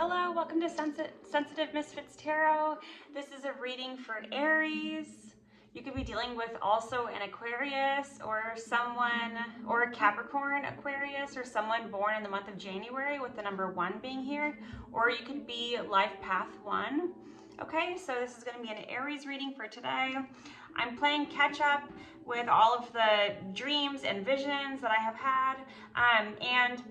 Hello, welcome to Sensitive Misfits Tarot. This is a reading for Aries. You could be dealing with also an Aquarius or a Capricorn Aquarius, or someone born in the month of January with the number 1 being here, or you could be life path 1. Okay, so this is going to be an Aries reading for today. I'm playing catch up with all of the dreams and visions that I have had, and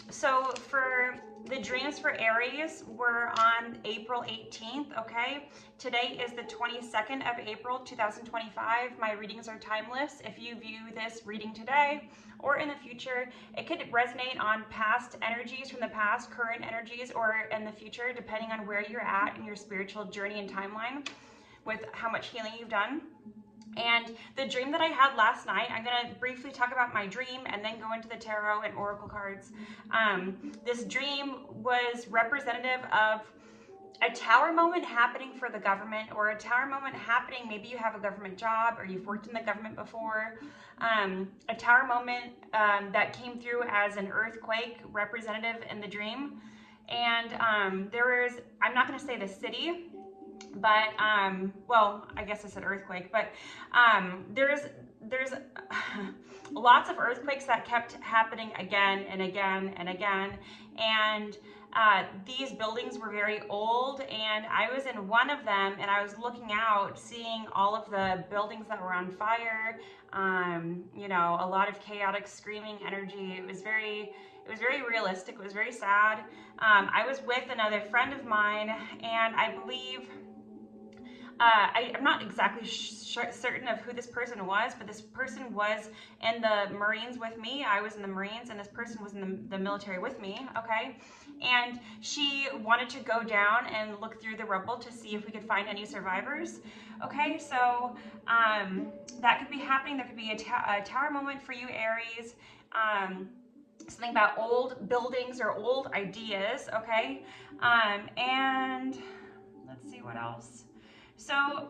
so for the dreams for Aries were on April 18th, okay? Today is the 22nd of April, 2025. My readings are timeless. If you view this reading today or in the future, it could resonate on past energies from the past, current energies, or in the future, depending on where you're at in your spiritual journey and timeline with how much healing you've done. And the dream that I had last night, I'm going to briefly talk about my dream and then go into the tarot and oracle cards. This dream was representative of a tower moment happening for the government, or a tower moment happening, maybe you have a government job or you've worked in the government before. A tower moment that came through as an earthquake representative in the dream. And there was, I'm not going to say the city, but well, I guess I said earthquake, but there's lots of earthquakes that kept happening again and again and again, and these buildings were very old, and I was in one of them, and I was looking out, seeing all of the buildings that were on fire. You know, a lot of chaotic screaming energy. It was very realistic. It was very sad. I was with another friend of mine, and I believe I'm not exactly certain of who this person was, but this person was in the Marines with me. I was in the Marines, and this person was in the military with me, okay? And she wanted to go down and look through the rubble to see if we could find any survivors, okay? So that could be happening. There could be a tower moment for you, Aries. Something about old buildings or old ideas, okay? And let's see what else. So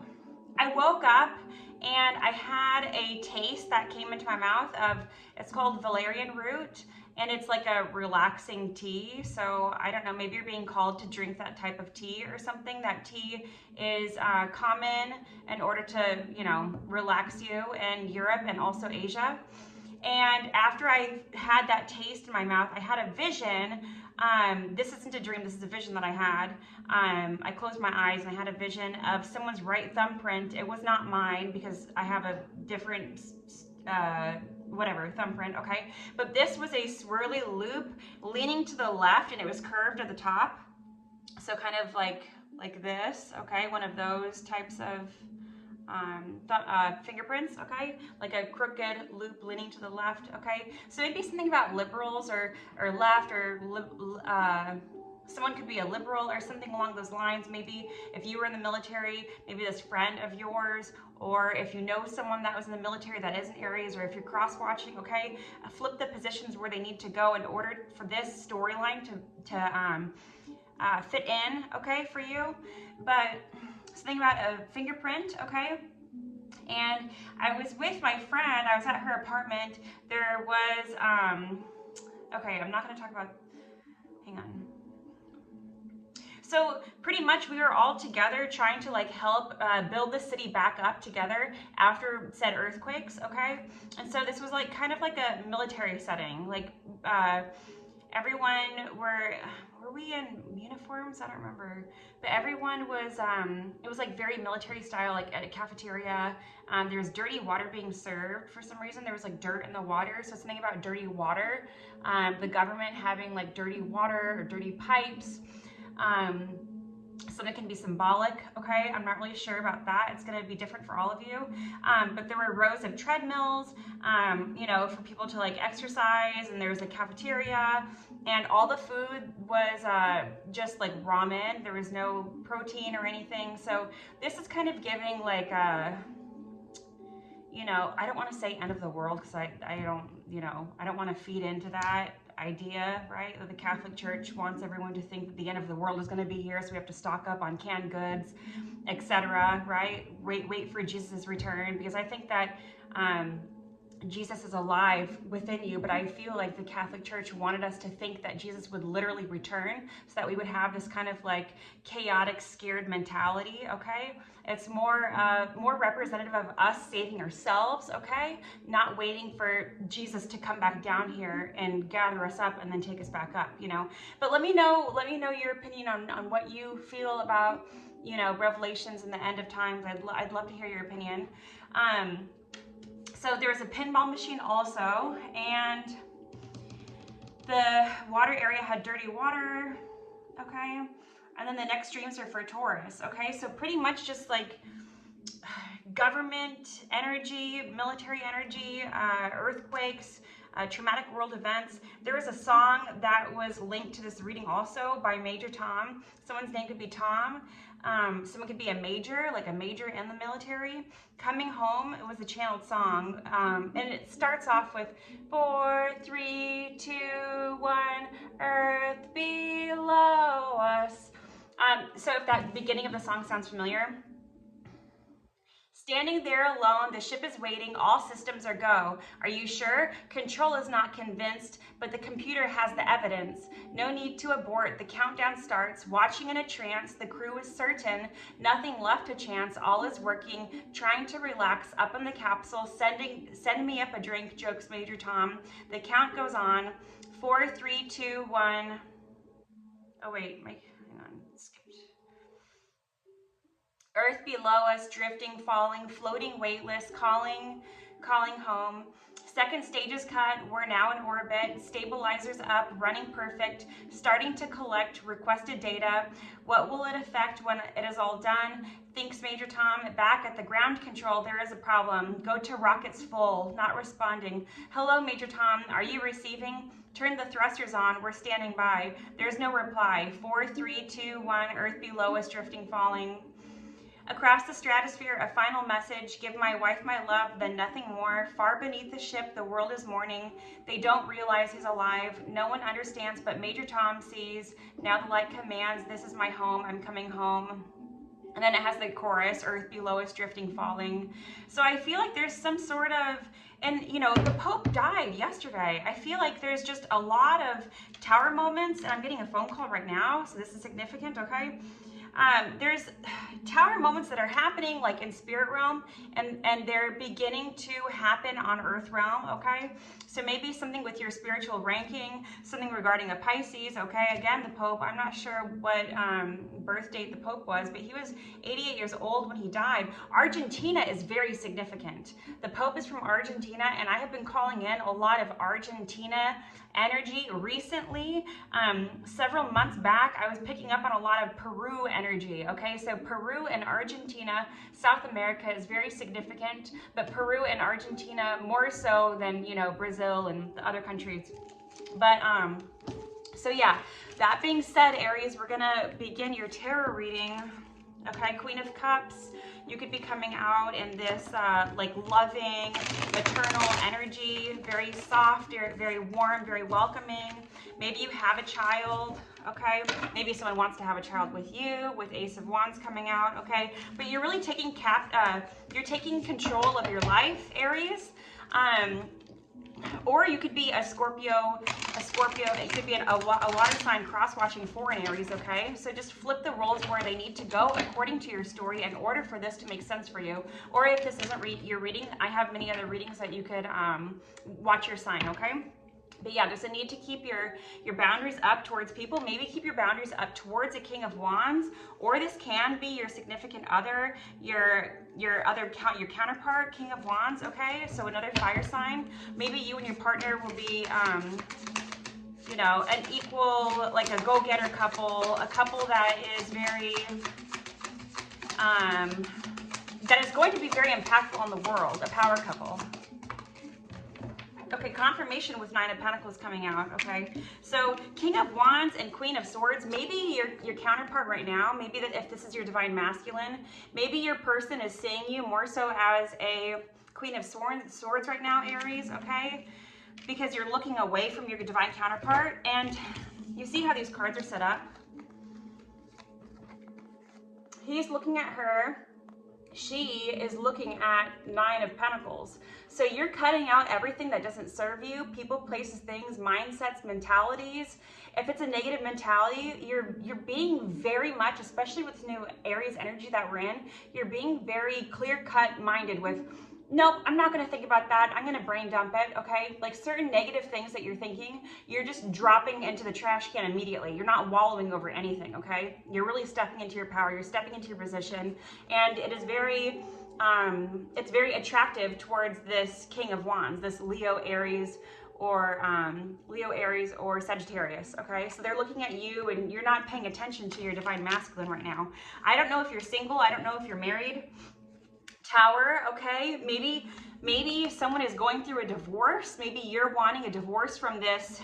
I woke up and I had a taste that came into my mouth of, it's called valerian root, and it's like a relaxing tea. So I don't know, maybe you're being called to drink that type of tea or something. That tea is common in order to, you know, relax you in Europe and also Asia. And after I had that taste in my mouth, I had a vision. This isn't a dream, this is a vision that I had. I closed my eyes and I had a vision of someone's right thumbprint. It was not mine because I have a different, whatever, thumbprint, okay? But this was a swirly loop leaning to the left, and it was curved at the top. So kind of like this, okay? One of those types of fingerprints, okay, like a crooked loop leaning to the left, okay. So maybe something about liberals or left, or someone could be a liberal or something along those lines. Maybe if you were in the military, maybe this friend of yours, or if you know someone that was in the military that isn't Aries, or if you're cross-watching, okay, flip the positions where they need to go in order for this storyline to fit in, okay, for you. But something about a fingerprint, okay? And I was with my friend, I was at her apartment. There was, okay, I'm not gonna talk about, hang on. So pretty much we were all together trying to like help build the city back up together after said earthquakes, okay? And so this was like kind of like a military setting, like everyone were we in uniforms? I don't remember, but everyone was, it was like very military style, like at a cafeteria. There was dirty water being served for some reason. There was like dirt in the water, so something about dirty water. The government having like dirty water or dirty pipes. So it can be symbolic, okay? I'm not really sure about that. It's going to be different for all of you. But there were rows of treadmills, you know, for people to like exercise, and there was a cafeteria, and all the food was just like ramen. There was no protein or anything. So this is kind of giving like you know, I don't want to say end of the world because I don't, you know, I don't want to feed into that idea, right? That the Catholic Church wants everyone to think that the end of the world is going to be here, so we have to stock up on canned goods, etc., right? Wait for Jesus' return, because I think that Jesus is alive within you, but I feel like the Catholic Church wanted us to think that Jesus would literally return so that we would have this kind of like chaotic, scared mentality, okay? It's more representative of us saving ourselves, okay? Not waiting for Jesus to come back down here and gather us up and then take us back up, you know? But let me know your opinion on what you feel about, you know, Revelations and the end of times. I'd love to hear your opinion. So there's a pinball machine also, and the water area had dirty water, okay? And then the next dreams are for Taurus, okay? So pretty much just like government energy, military energy, earthquakes, traumatic world events. There was a song that was linked to this reading also by Major Tom. Someone's name could be Tom. Someone could be a major, like a major in the military. Coming Home, it was a channeled song, and it starts off with 4, 3, 2, 1, earth below us. So if that beginning of the song sounds familiar, standing there alone, the ship is waiting, all systems are go. Are you sure? Control is not convinced, but the computer has the evidence. No need to abort, the countdown starts, watching in a trance, the crew is certain, nothing left to chance, all is working, trying to relax, up in the capsule, send me up a drink, jokes Major Tom. The count goes on, 4, 3, 2, 1. Oh wait, hang on, skipped. Earth below us, drifting, falling, floating, weightless, calling home. Second stage is cut, we're now in orbit, stabilizers up, running perfect, starting to collect requested data. What will it affect when it is all done? Thinks Major Tom. Back at the ground control, there is a problem. Go to rockets full, not responding. Hello, Major Tom, are you receiving? Turn the thrusters on, we're standing by. There's no reply. 4, 3, 2, 1, Earth below us, drifting, falling. Across the stratosphere, a final message. Give my wife my love, then nothing more. Far beneath the ship, the world is mourning. They don't realize he's alive. No one understands, but Major Tom sees. Now the light commands, this is my home, I'm coming home. And then it has the chorus, earth below us, drifting, falling. So I feel like there's some sort of, and you know, the Pope died yesterday. I feel like there's just a lot of tower moments, and I'm getting a phone call right now, so this is significant, okay? There's tower moments that are happening like in spirit realm, and they're beginning to happen on earth realm, okay? So maybe something with your spiritual ranking, something regarding a Pisces, okay? Again, the Pope, I'm not sure what birth date the Pope was, but he was 88 years old when he died. Argentina is very significant. The Pope is from Argentina, and I have been calling in a lot of Argentina energy recently. Several months back, I was picking up on a lot of Peru energy, okay? So Peru and Argentina, South America is very significant, but Peru and Argentina more so than, you know, Brazil and the other countries. But, so yeah, that being said, Aries, we're gonna begin your tarot reading. Okay, Queen of Cups, you could be coming out in this like loving, maternal energy, very soft, very warm, very welcoming. Maybe you have a child, okay? Maybe someone wants to have a child with you, with Ace of Wands coming out, okay? But you're really taking you're taking control of your life, Aries. Or you could be a Scorpio, it could be a water sign cross-watching for an Aries, okay? So just flip the roles where they need to go according to your story in order for this to make sense for you. Or if this isn't your reading, I have many other readings that you could watch your sign, okay? But yeah, there's a need to keep your boundaries up towards people. Maybe keep your boundaries up towards a King of Wands, or this can be your significant other, your counterpart, King of Wands, okay? So another fire sign. Maybe you and your partner will be, you know, an equal, like a go-getter couple, a couple that is very, that is going to be very impactful on the world, a power couple. Okay, confirmation with 9 of Pentacles coming out, okay? So King of Wands and Queen of Swords, maybe your counterpart right now, maybe that if this is your divine masculine, maybe your person is seeing you more so as a Queen of Swords right now, Aries, okay? Because you're looking away from your divine counterpart, and you see how these cards are set up? He's looking at her. She is looking at 9 of Pentacles. So you're cutting out everything that doesn't serve you, people, places, things, mindsets, mentalities. If it's a negative mentality, you're being very much, especially with this new Aries energy that we're in, you're being very clear-cut minded with, nope, I'm not going to think about that. I'm going to brain dump it, okay? Like certain negative things that you're thinking, you're just dropping into the trash can immediately. You're not wallowing over anything, okay? You're really stepping into your power. You're stepping into your position. And it is it's very attractive towards this King of Wands, this Leo, Aries, or Sagittarius, okay? So they're looking at you and you're not paying attention to your divine masculine right now. I don't know if you're single. I don't know if you're married. Tower, okay? Maybe someone is going through a divorce. Maybe you're wanting a divorce from this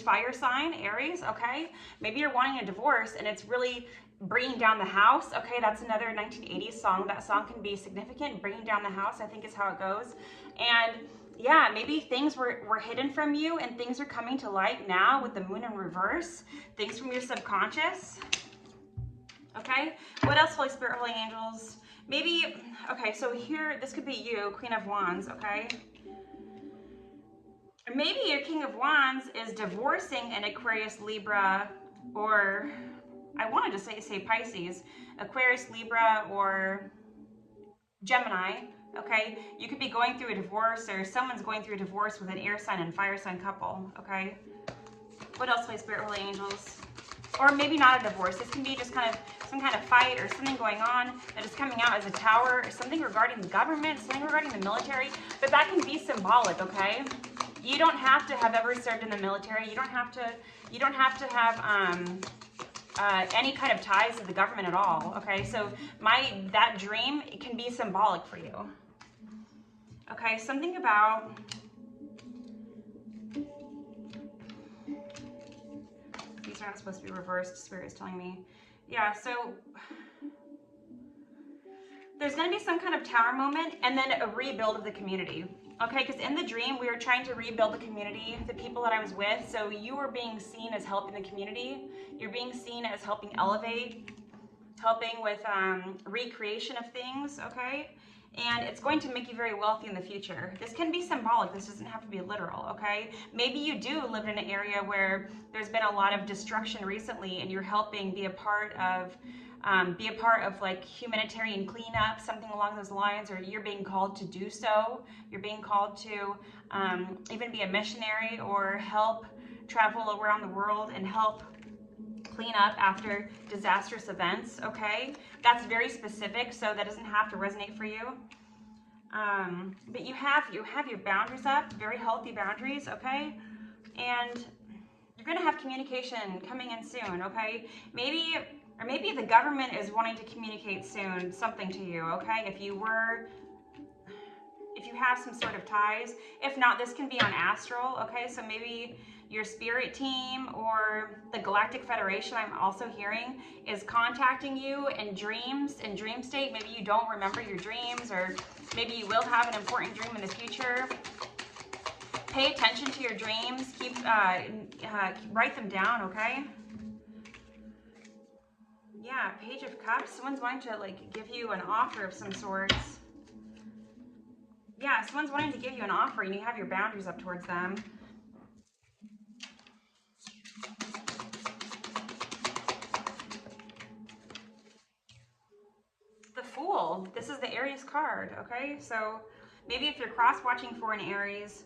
fire sign, Aries, okay? Maybe you're wanting a divorce and it's really bringing down the house, okay? That's another 1980s song. That song can be significant. Bringing down the house, I think, is how it goes. And yeah, maybe things were hidden from you and things are coming to light now with the moon in reverse. Things from your subconscious, okay? What else, Holy Spirit, Holy Angels? Maybe, okay, so here, this could be you, Queen of Wands, okay? Or maybe your King of Wands is divorcing an Aquarius, Libra, or I wanted to say Pisces, Aquarius, Libra, or Gemini, okay? You could be going through a divorce, or someone's going through a divorce with an air sign and fire sign couple, okay? What else, Holy Spirit, Holy Angels? Or maybe not a divorce. This can be just kind of some kind of fight or something going on that is coming out as a tower, or something regarding the government, something regarding the military, but that can be symbolic, okay? You don't have to have ever served in the military. You don't have to have any kind of ties to the government at all, okay? So that dream, it can be symbolic for you. Okay, something about these are not supposed to be reversed, Spirit is telling me. Yeah, so there's going to be some kind of tower moment and then a rebuild of the community. Okay, because in the dream, we were trying to rebuild the community, the people that I was with. So you were being seen as helping the community. You're being seen as helping elevate, helping with recreation of things, okay? And it's going to make you very wealthy in the future. This can be symbolic. This doesn't have to be literal, okay? Maybe you do live in an area where there's been a lot of destruction recently and you're helping be a part of like humanitarian cleanup, something along those lines, or you're being called to do so. You're being called to even be a missionary or help travel around the world and help clean up after disastrous events, okay? That's very specific, so that doesn't have to resonate for you. But you have your boundaries up, very healthy boundaries, okay? And you're gonna have communication coming in soon, okay? Maybe the government is wanting to communicate soon something to you, okay? If you have some sort of ties. If not, this can be on astral, okay? So maybe your spirit team or the Galactic Federation, I'm also hearing, is contacting you in dreams, in dream state. Maybe you don't remember your dreams, or maybe you will have an important dream in the future. Pay attention to your dreams. Write them down, okay? Yeah, Page of Cups. Someone's wanting to like give you an offer of some sorts. Yeah, someone's wanting to give you an offer and you have your boundaries up towards them. The Fool. This is the Aries card, okay? So maybe if you're cross-watching for an Aries,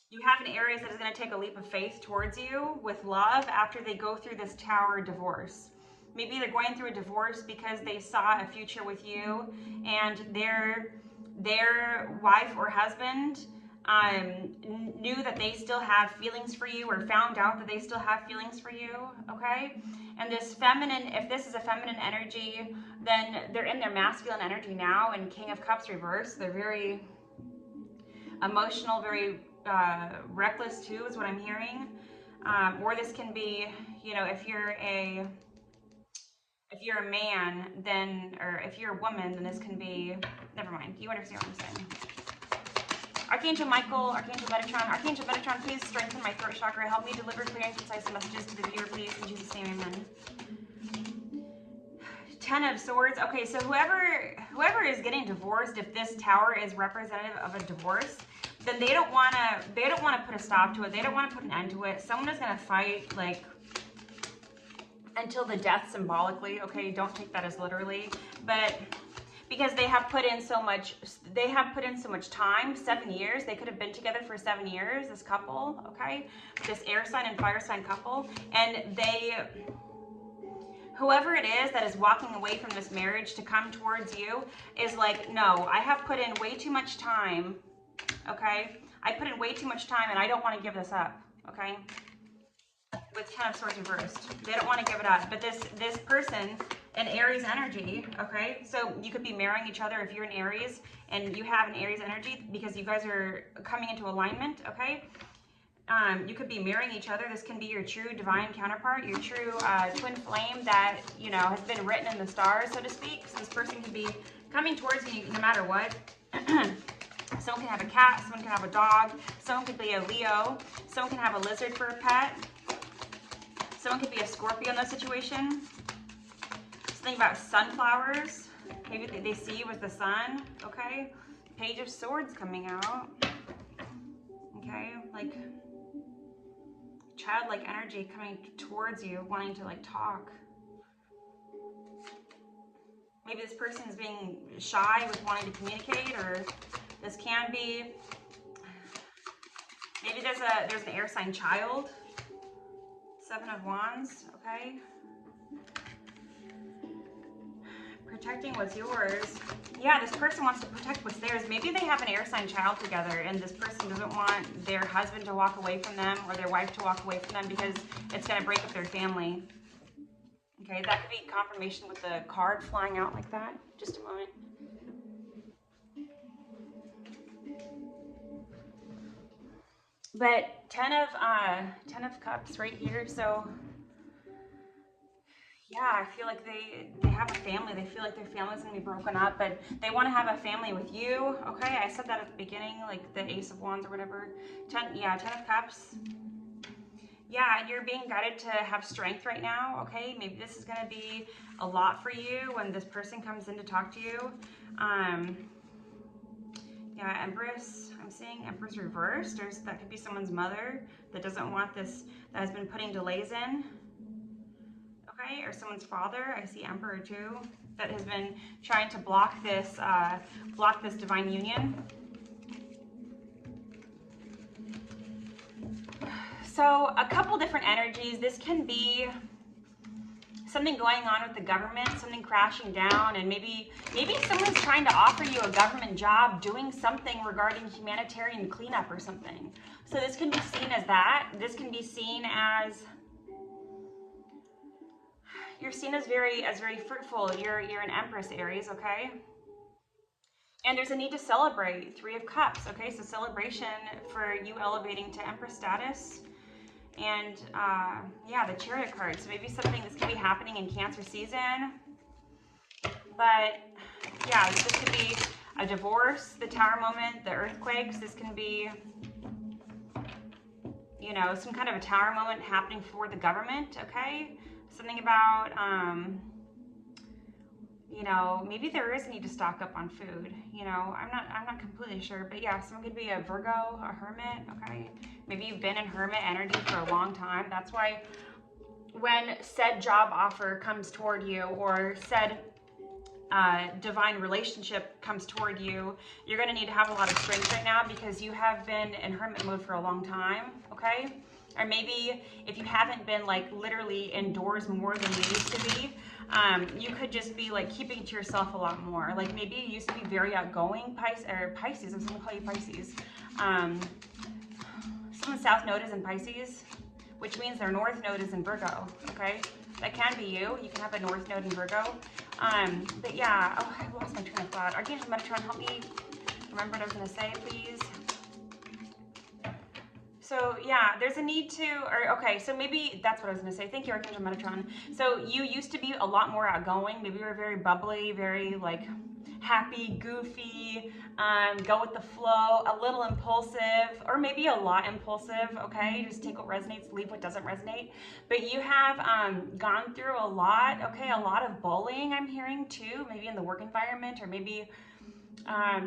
you have an Aries that is going to take a leap of faith towards you with love after they go through this tower divorce. Maybe they're going through a divorce because they saw a future with you and their wife or husband knew that they still have feelings for you, or found out that they still have feelings for you, okay? And this feminine, if this is a feminine energy, then they're in their masculine energy now, and King of Cups reverse. They're very emotional, very reckless too, is what I'm hearing. Or this can be, you know, if you're a man, then, or if you're a woman, then this can be, never mind, you understand what I'm saying. Archangel Michael, Archangel Metatron, please strengthen my throat chakra. Help me deliver clear and concise messages to the viewer, please. In Jesus' name, amen. 10 of Swords. Okay, so whoever is getting divorced, if this tower is representative of a divorce, then they don't want to put a stop to it. They don't want to put an end to it. Someone is going to fight like until the death symbolically, okay? Don't take that as literally, but because they have put in so much time, 7 years. They could have been together for 7 years, this couple, okay? This air sign and fire sign couple, and whoever it is that is walking away from this marriage to come towards you is like, no, I have put in way too much time, okay? I put in way too much time and I don't want to give this up, okay? With 10 of Swords reversed. They don't want to give it up. But this person, an Aries energy, okay? So you could be marrying each other if you're an Aries and you have an Aries energy because you guys are coming into alignment, okay? You could be marrying each other. This can be your true divine counterpart, your true twin flame that, you know, has been written in the stars, so to speak. So this person could be coming towards you no matter what. Someone can have a cat, someone can have a dog, someone could be a Leo, someone can have a lizard for a pet. Someone could be a Scorpio in this situation. Something about sunflowers. Maybe they see you as the sun, okay? Page of Swords coming out. Okay, like childlike energy coming towards you, wanting to like talk. Maybe this person is being shy with wanting to communicate, or this can be, maybe there's an air sign child. 7 of Wands, okay? Protecting what's yours. Yeah, this person wants to protect what's theirs. Maybe they have an air sign child together and this person doesn't want their husband to walk away from them or their wife to walk away from them because it's going to break up their family. Okay, that could be confirmation with the card flying out like that. Just a moment. But 10 of Cups right here, so yeah, I feel like they have a family. They feel like their family's gonna be broken up, but they want to have a family with you. Okay, I said that at the beginning, like the Ace of Wands or whatever. 10 of Cups. Yeah, and you're being guided to have strength right now. Okay, maybe this is gonna be a lot for you when this person comes in to talk to you. Yeah, Empress. I'm seeing Empress reversed. That could be someone's mother that doesn't want this, that has been putting delays in. Okay, or someone's father. I see Emperor too, that has been trying to block this divine union. So a couple different energies. This can be something going on with the government, something crashing down, and maybe someone's trying to offer you a government job doing something regarding humanitarian cleanup or something. So this can be seen as that. This can be seen as you're seen as very fruitful. You're an Empress, Aries, okay? And there's a need to celebrate. 3 of Cups, okay? So celebration for you elevating to Empress status. And yeah, the Chariot card. So maybe something that's going to be happening in Cancer season. But yeah, this could be a divorce, the Tower moment, the earthquakes. This can be, you know, some kind of a Tower moment happening for the government, okay? Something about, you know, maybe there is a need to stock up on food. You know, I'm not completely sure, but yeah, someone could be a Virgo, a hermit, okay? Maybe you've been in hermit energy for a long time. That's why when said job offer comes toward you or said divine relationship comes toward you, you're going to need to have a lot of strength right now because you have been in hermit mode for a long time, okay? Or maybe if you haven't been like literally indoors more than you used to be, you could just be like keeping to yourself a lot more. Like maybe you used to be very outgoing, Pisces. I was going to call you Pisces. Someone's south node is in Pisces, which means their north node is in Virgo, okay? That can be you. You can have a north node in Virgo. But yeah, oh, I lost my train of thought. Archangel Metatron, help me remember what I was going to say, please. So yeah, there's a need to, or okay, so maybe that's what I was going to say. Thank you, Archangel Metatron. So you used to be a lot more outgoing. Maybe you were very bubbly, very like happy, goofy, go with the flow, a little impulsive, or maybe a lot impulsive, okay? Just take what resonates, leave what doesn't resonate. But you have gone through a lot, okay? A lot of bullying I'm hearing too, maybe in the work environment, or maybe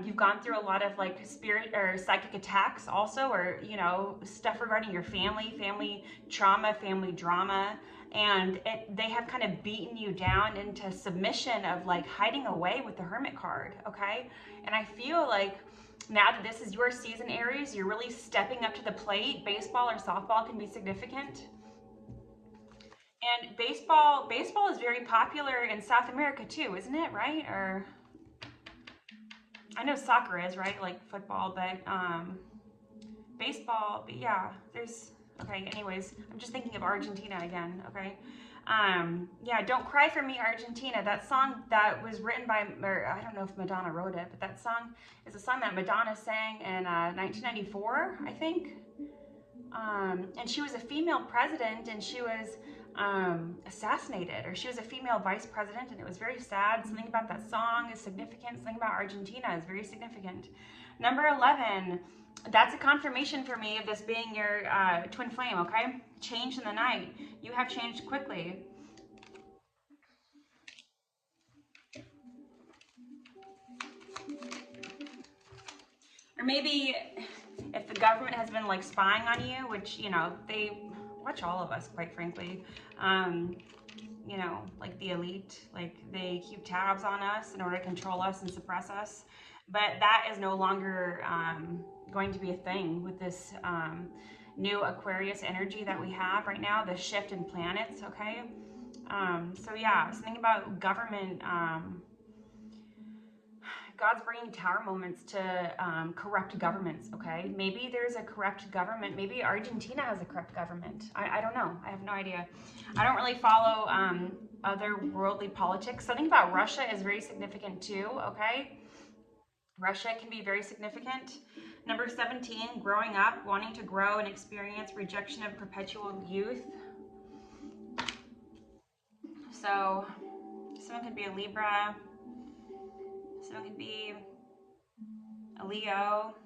You've gone through a lot of like spirit or psychic attacks also, or, you know, stuff regarding your family trauma, family drama. And they have kind of beaten you down into submission of like hiding away with the Hermit card, okay? And I feel like now that this is your season, Aries, you're really stepping up to the plate. Baseball or softball can be significant. And baseball is very popular in South America too, isn't it? Right? Or I know soccer is, right? Like football, but baseball, but yeah, there's okay, anyways, I'm just thinking of Argentina again, okay? Yeah, Don't Cry for Me, Argentina. That song that was written by, or I don't know if Madonna wrote it, but that song is a song that Madonna sang in 1994, I think. And she was a female president, and she was assassinated, or she was a female vice president, and it was very sad. Something about that song is significant. Something about Argentina is very significant. Number 11, that's a confirmation for me of this being your twin flame, okay? Change in the night. You have changed quickly. Or maybe if the government has been like spying on you, which, you know, they watch all of us, quite frankly. You know, like the elite, like they keep tabs on us in order to control us and suppress us. But that is no longer going to be a thing with this new Aquarius energy that we have right now, the shift in planets, okay? So yeah, something about government, God's bringing tower moments to corrupt governments, okay? Maybe there's a corrupt government. Maybe Argentina has a corrupt government. I don't know. I have no idea. I don't really follow other worldly politics. Something about Russia is very significant too, okay? Russia can be very significant. Number 17, growing up, wanting to grow and experience rejection of perpetual youth. So someone could be a Libra. Someone could be a Leo.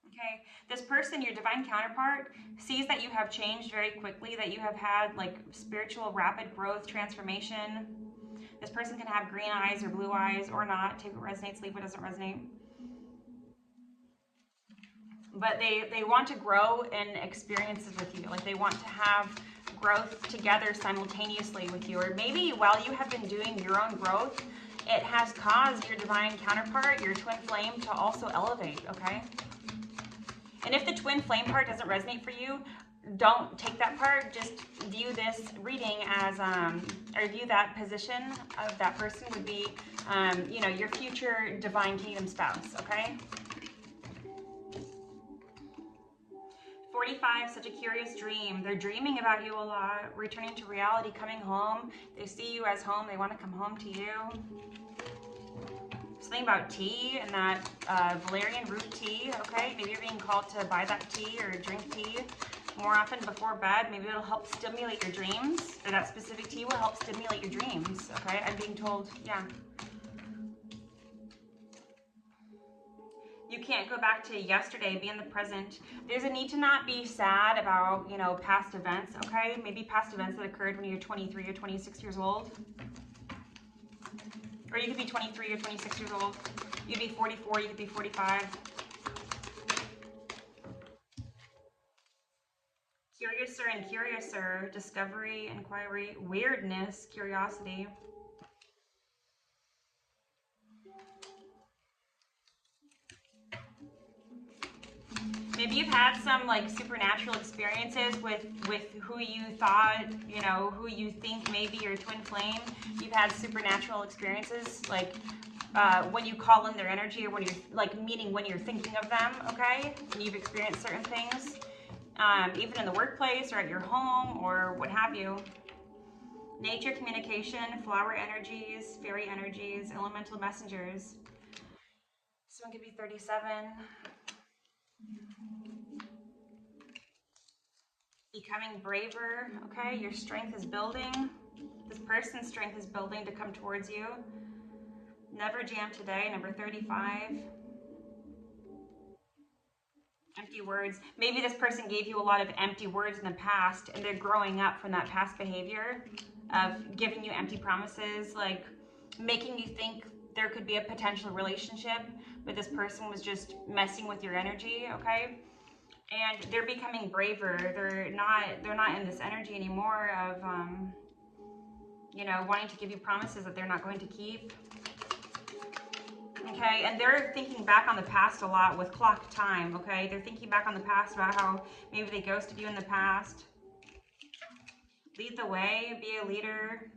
Okay, this person, your divine counterpart, sees that you have changed very quickly, that you have had like spiritual rapid growth, transformation. This person can have green eyes or blue eyes or not. Take what resonates, leave what doesn't resonate. But they want to grow in experiences with you. Like they want to have growth together simultaneously with you. Or maybe while you have been doing your own growth, it has caused your divine counterpart, your twin flame, to also elevate, okay? And if the twin flame part doesn't resonate for you, don't take that part. Just view this reading as, or view that position of that person would be, you know, your future divine kingdom spouse, okay? 45, such a curious dream. They're dreaming about you a lot, returning to reality, coming home. They see you as home. They want to come home to you. Something about tea and that valerian root tea, okay? Maybe you're being called to buy that tea or drink tea more often before bed. Maybe it'll help stimulate your dreams, or that specific tea will help stimulate your dreams, okay? I'm being told, yeah. You can't go back to yesterday, be in the present. There's a need to not be sad about, you know, past events, okay? Maybe past events that occurred when you're 23 or 26 years old. Or you could be 23 or 26 years old. You could be 44, you could be 45. Curiouser and curiouser, discovery, inquiry, weirdness, curiosity. Maybe you've had some like supernatural experiences with who you thought, you know, who you think may be your twin flame. You've had supernatural experiences, like when you call in their energy, or when you're like, meaning when you're thinking of them, okay? And you've experienced certain things, even in the workplace or at your home or what have you. Nature, communication, flower energies, fairy energies, elemental messengers. Someone could be 37. Becoming braver, okay? Your strength is building. This person's strength is building to come towards you. Never jam today, number 35. Empty words. Maybe this person gave you a lot of empty words in the past, and they're growing up from that past behavior of giving you empty promises, like making you think there could be a potential relationship, but this person was just messing with your energy, okay? And they're becoming braver. They're not in this energy anymore of you know, wanting to give you promises that they're not going to keep. Okay, and they're thinking back on the past a lot with clock time, okay? They're thinking back on the past about how maybe they ghosted you in the past. Lead the way, be a leader.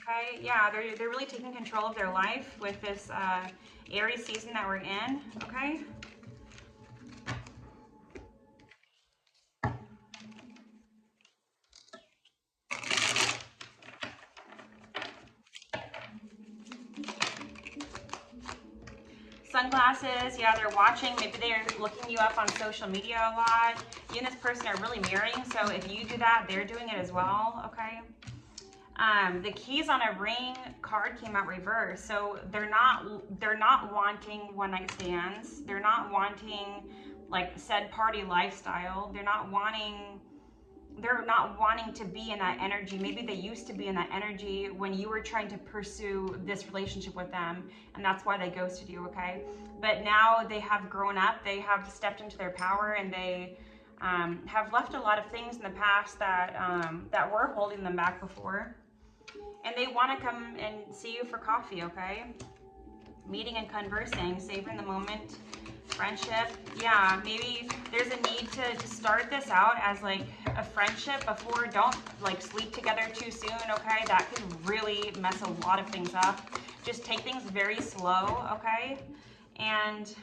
Okay, yeah, they're really taking control of their life with this Aries season that we're in, okay? Sunglasses, yeah, they're watching. Maybe they're looking you up on social media a lot. You and this person are really mirroring, so if you do that, they're doing it as well, okay? The keys on a ring card came out reversed, so they're not wanting one night stands. They're not wanting like said party lifestyle. They're not wanting to be in that energy. Maybe they used to be in that energy when you were trying to pursue this relationship with them, and that's why they ghosted you, okay? But now they have grown up, they have stepped into their power, and they have left a lot of things in the past that that were holding them back before. And they want to come and see you for coffee, okay? Meeting and conversing, savoring the moment, friendship. Yeah, maybe there's a need to start this out as like a friendship before. Don't like sleep together too soon, okay? That could really mess a lot of things up. Just take things very slow, okay? And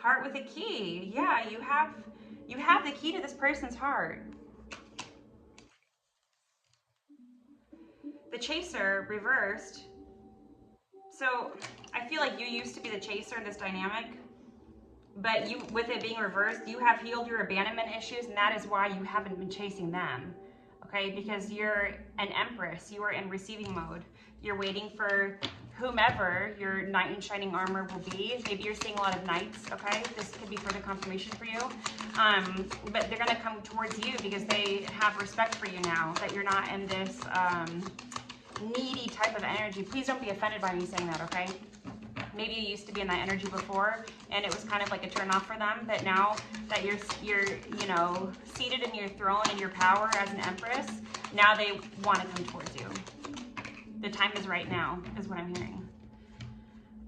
heart with a key. Yeah, you have the key to this person's heart. The chaser reversed. So I feel like you used to be the chaser in this dynamic, but you, with it being reversed, you have healed your abandonment issues, and that is why you haven't been chasing them, okay? Because you're an empress, you are in receiving mode. You're waiting for whomever your knight in shining armor will be. Maybe you're seeing a lot of knights, okay? This could be further confirmation for you. But they're gonna come towards you because they have respect for you now, that you're not in this needy type of energy. Please don't be offended by me saying that, okay? Maybe you used to be in that energy before and it was kind of like a turn off for them, but now that you're you know, seated in your throne and your power as an empress, now they want to come towards you. The time is right now, is what I'm hearing.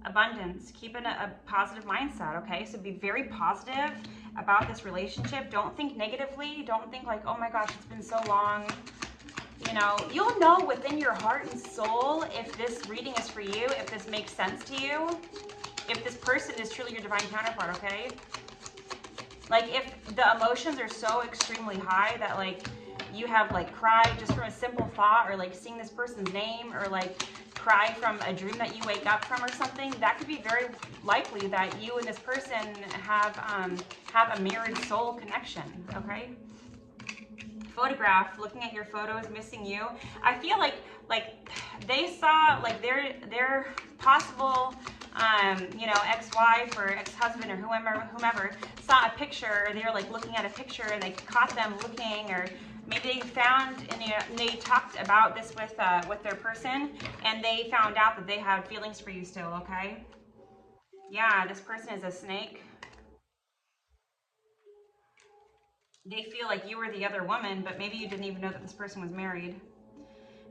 Abundance, keeping a positive mindset, okay? So be very positive about this relationship. Don't think negatively. Don't think like, oh my gosh, it's been so long. You know, you'll know within your heart and soul if this reading is for you, if this makes sense to you, if this person is truly your divine counterpart, okay? Like if the emotions are so extremely high that like you have like cried just from a simple thought, or like seeing this person's name, or like cry from a dream that you wake up from or something, that could be very likely that you and this person have a mirrored soul connection, okay? Photograph, looking at your photos, missing you. I feel like they saw like their possible you know, ex-wife or ex-husband or whomever saw a picture, or they were like looking at a picture and they caught them looking, or maybe they found and they talked about this with their person, and they found out that they had feelings for you still, okay? Yeah, this person is a snake. They feel like you were the other woman, but maybe you didn't even know that this person was married.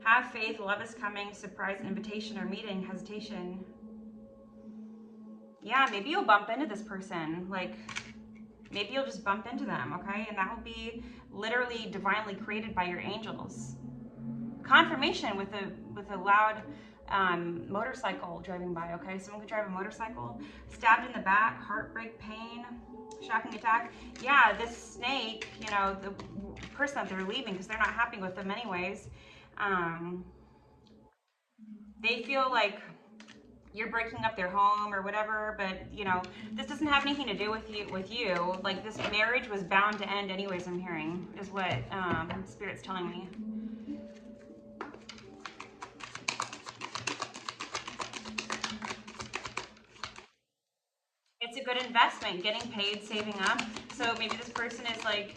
Have faith, love is coming, surprise invitation or meeting, hesitation. Yeah, maybe you'll bump into this person. Like, maybe you'll just bump into them, okay? And that will be literally divinely created by your angels. Confirmation with a loud motorcycle driving by, okay? Someone could drive a motorcycle. Stabbed in the back, heartbreak, pain, shocking attack. Yeah, this snake, you know, the person that they're leaving because they're not happy with them anyways, they feel like you're breaking up their home or whatever, but you know, this doesn't have anything to do with you. Like, this marriage was bound to end anyways, I'm hearing, is what Spirit's telling me. It's a good investment, getting paid, saving up. So maybe this person is like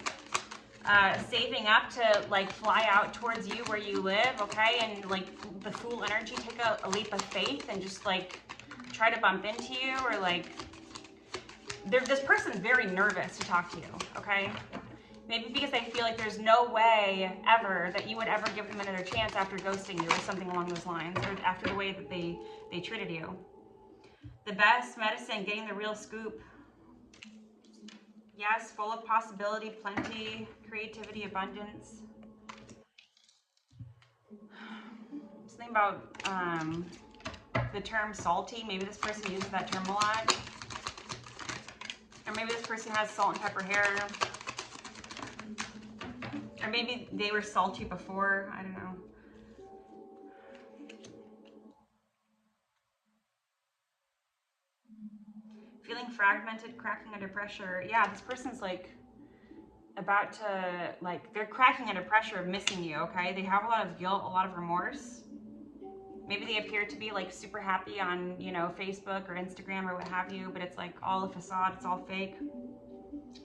saving up to like fly out towards you where you live, okay? And like the Fool energy, take a leap of faith and just like try to bump into you, or like this person's very nervous to talk to you, okay? Maybe because they feel like there's no way ever that you would ever give them another chance after ghosting you or something along those lines, or after the way that they treated you. The best medicine, getting the real scoop. Yes, full of possibility, plenty, creativity, abundance. Something about the term salty. Maybe this person uses that term a lot. Or maybe this person has salt and pepper hair. Or maybe they were salty before. I don't know. Feeling fragmented, cracking under pressure. Yeah, this person's like about to, like, they're cracking under pressure of missing you, okay? They have a lot of guilt, a lot of remorse. Maybe they appear to be like super happy on, you know, Facebook or Instagram or what have you, but it's like all a facade, it's all fake.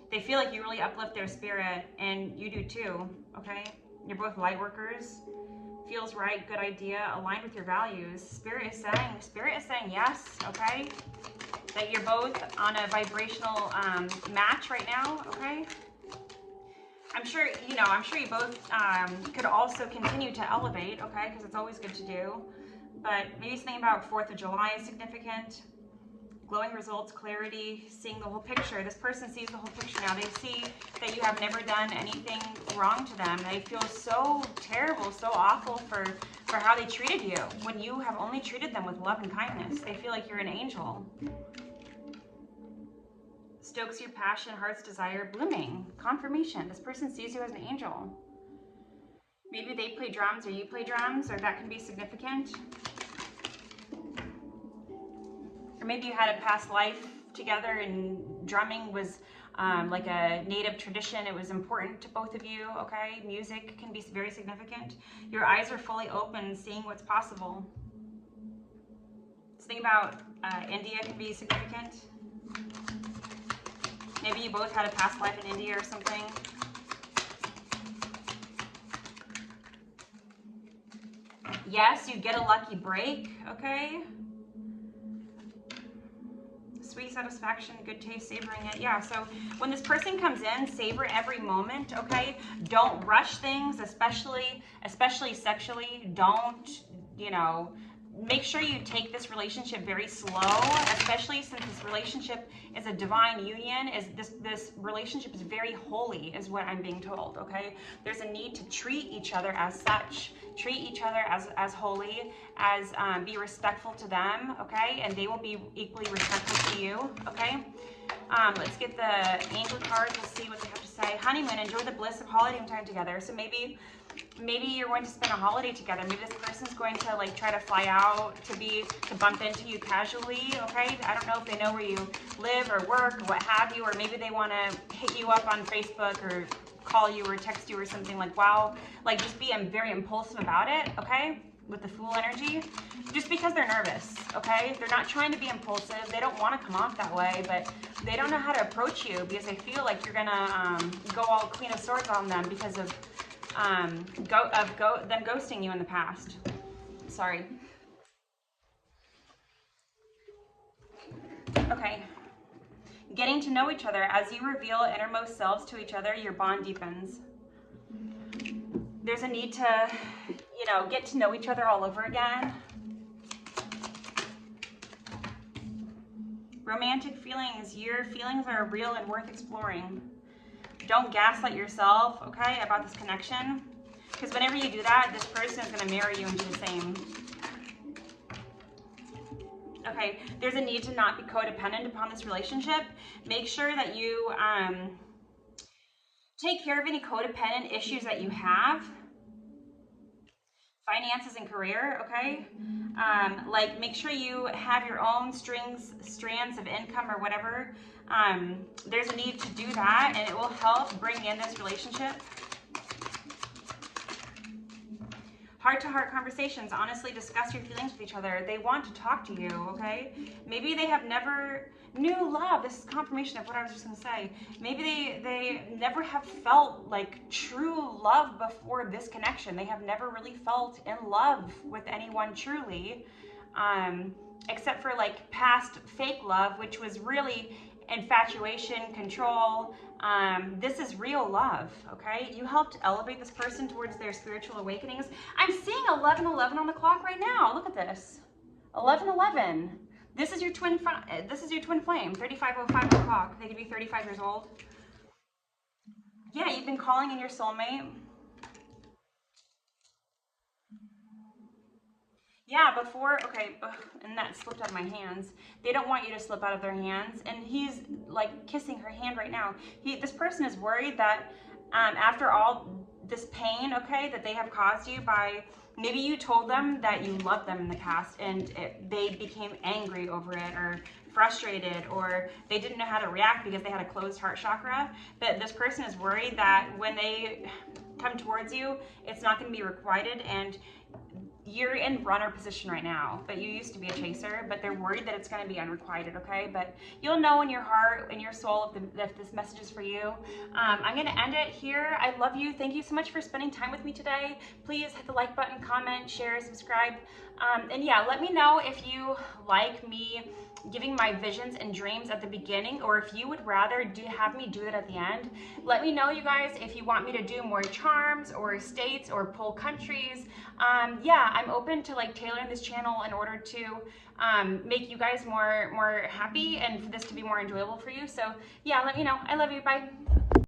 They feel like you really uplift their spirit, and you do too, okay? You're both light workers. Feels right, good idea, aligned with your values. Spirit is saying yes, okay? That you're both on a vibrational match right now, okay? I'm sure you both could also continue to elevate, okay? Because it's always good to do. But maybe something about 4th of July is significant. Glowing results, clarity, seeing the whole picture. This person sees the whole picture now. They see that you have never done anything wrong to them. They feel so terrible, so awful for how they treated you, when you have only treated them with love and kindness. They feel like you're an angel. Stokes your passion, heart's desire, blooming. Confirmation. This person sees you as an angel. Maybe they play drums or you play drums, or that can be significant. Or maybe you had a past life together and drumming was like a native tradition. It was important to both of you, okay? Music can be very significant. Your eyes are fully open, seeing what's possible. Something about India can be significant. Maybe you both had a past life in India or something. Yes, you get a lucky break, okay? Sweet satisfaction, good taste, savoring it. Yeah, so when this person comes in, savor every moment, okay? Don't rush things, especially sexually. Don't, you know, make sure you take this relationship very slow, especially since this relationship is a divine union. This relationship is very holy, is what I'm being told, okay? There's a need to treat each other as such. Treat each other as holy, as be respectful to them, okay? And they will be equally respectful to you, okay? Let's get the angel cards. We'll see what they have to say. Honeymoon, enjoy the bliss of holiday time together. So maybe you're going to spend a holiday together. Maybe this person's going to like try to fly out to bump into you casually, okay? I don't know if they know where you live or work or what have you, or maybe they want to hit you up on Facebook or call you or text you or something like, wow, like just be very impulsive about it, okay? With the Fool energy, just because they're nervous, okay? They're not trying to be impulsive. They don't want to come off that way, but they don't know how to approach you because they feel like you're gonna go all Queen of Swords on them because of them ghosting you in the past. Sorry. Okay. Getting to know each other. As you reveal innermost selves to each other, your bond deepens. There's a need to, you know, get to know each other all over again. Romantic feelings. Your feelings are real and worth exploring. Don't gaslight yourself, okay, about this connection. Because whenever you do that, this person is going to marry you into the same. Okay, there's a need to not be codependent upon this relationship. Make sure that you take care of any codependent issues that you have. Finances and career, okay? Like make sure you have your own strands of income or whatever. There's a need to do that, and it will help bring in this relationship. Heart-to-heart conversations. Honestly discuss your feelings with each other. They want to talk to you, okay? Maybe they have never new love. This is confirmation of what I was just going to say. Maybe they never have felt like true love before this connection. They have never really felt in love with anyone truly, except for like past fake love, which was really infatuation, control. This is real love, okay? You helped elevate this person towards their spiritual awakenings. I'm seeing 11:11 on the clock right now. Look at this. 11:11. This is your twin flame, 35:05 on the clock. They could be 35 years old. Yeah, you've been calling in your soulmate. Yeah, before, okay, and that slipped out of my hands. They don't want you to slip out of their hands, and he's like kissing her hand right now. This person is worried that after all this pain, okay, that they have caused you by, maybe you told them that you loved them in the past, and they became angry over it, or frustrated, or they didn't know how to react because they had a closed heart chakra. But this person is worried that when they come towards you, it's not going to be requited, and you're in runner position right now, but you used to be a chaser, but they're worried that it's going to be unrequited, okay? But you'll know in your heart, in your soul, if this message is for you. I'm going to end it here. I love you. Thank you so much for spending time with me today. Please hit the like button, comment, share, subscribe. And yeah, let me know if you like me giving my visions and dreams at the beginning, or if you would rather have me do it at the end. Let me know, you guys, if you want me to do more charms or states or pull countries. Yeah, I'm open to like tailoring this channel in order to make you guys more happy and for this to be more enjoyable for you. So yeah, let me know. I love you. Bye.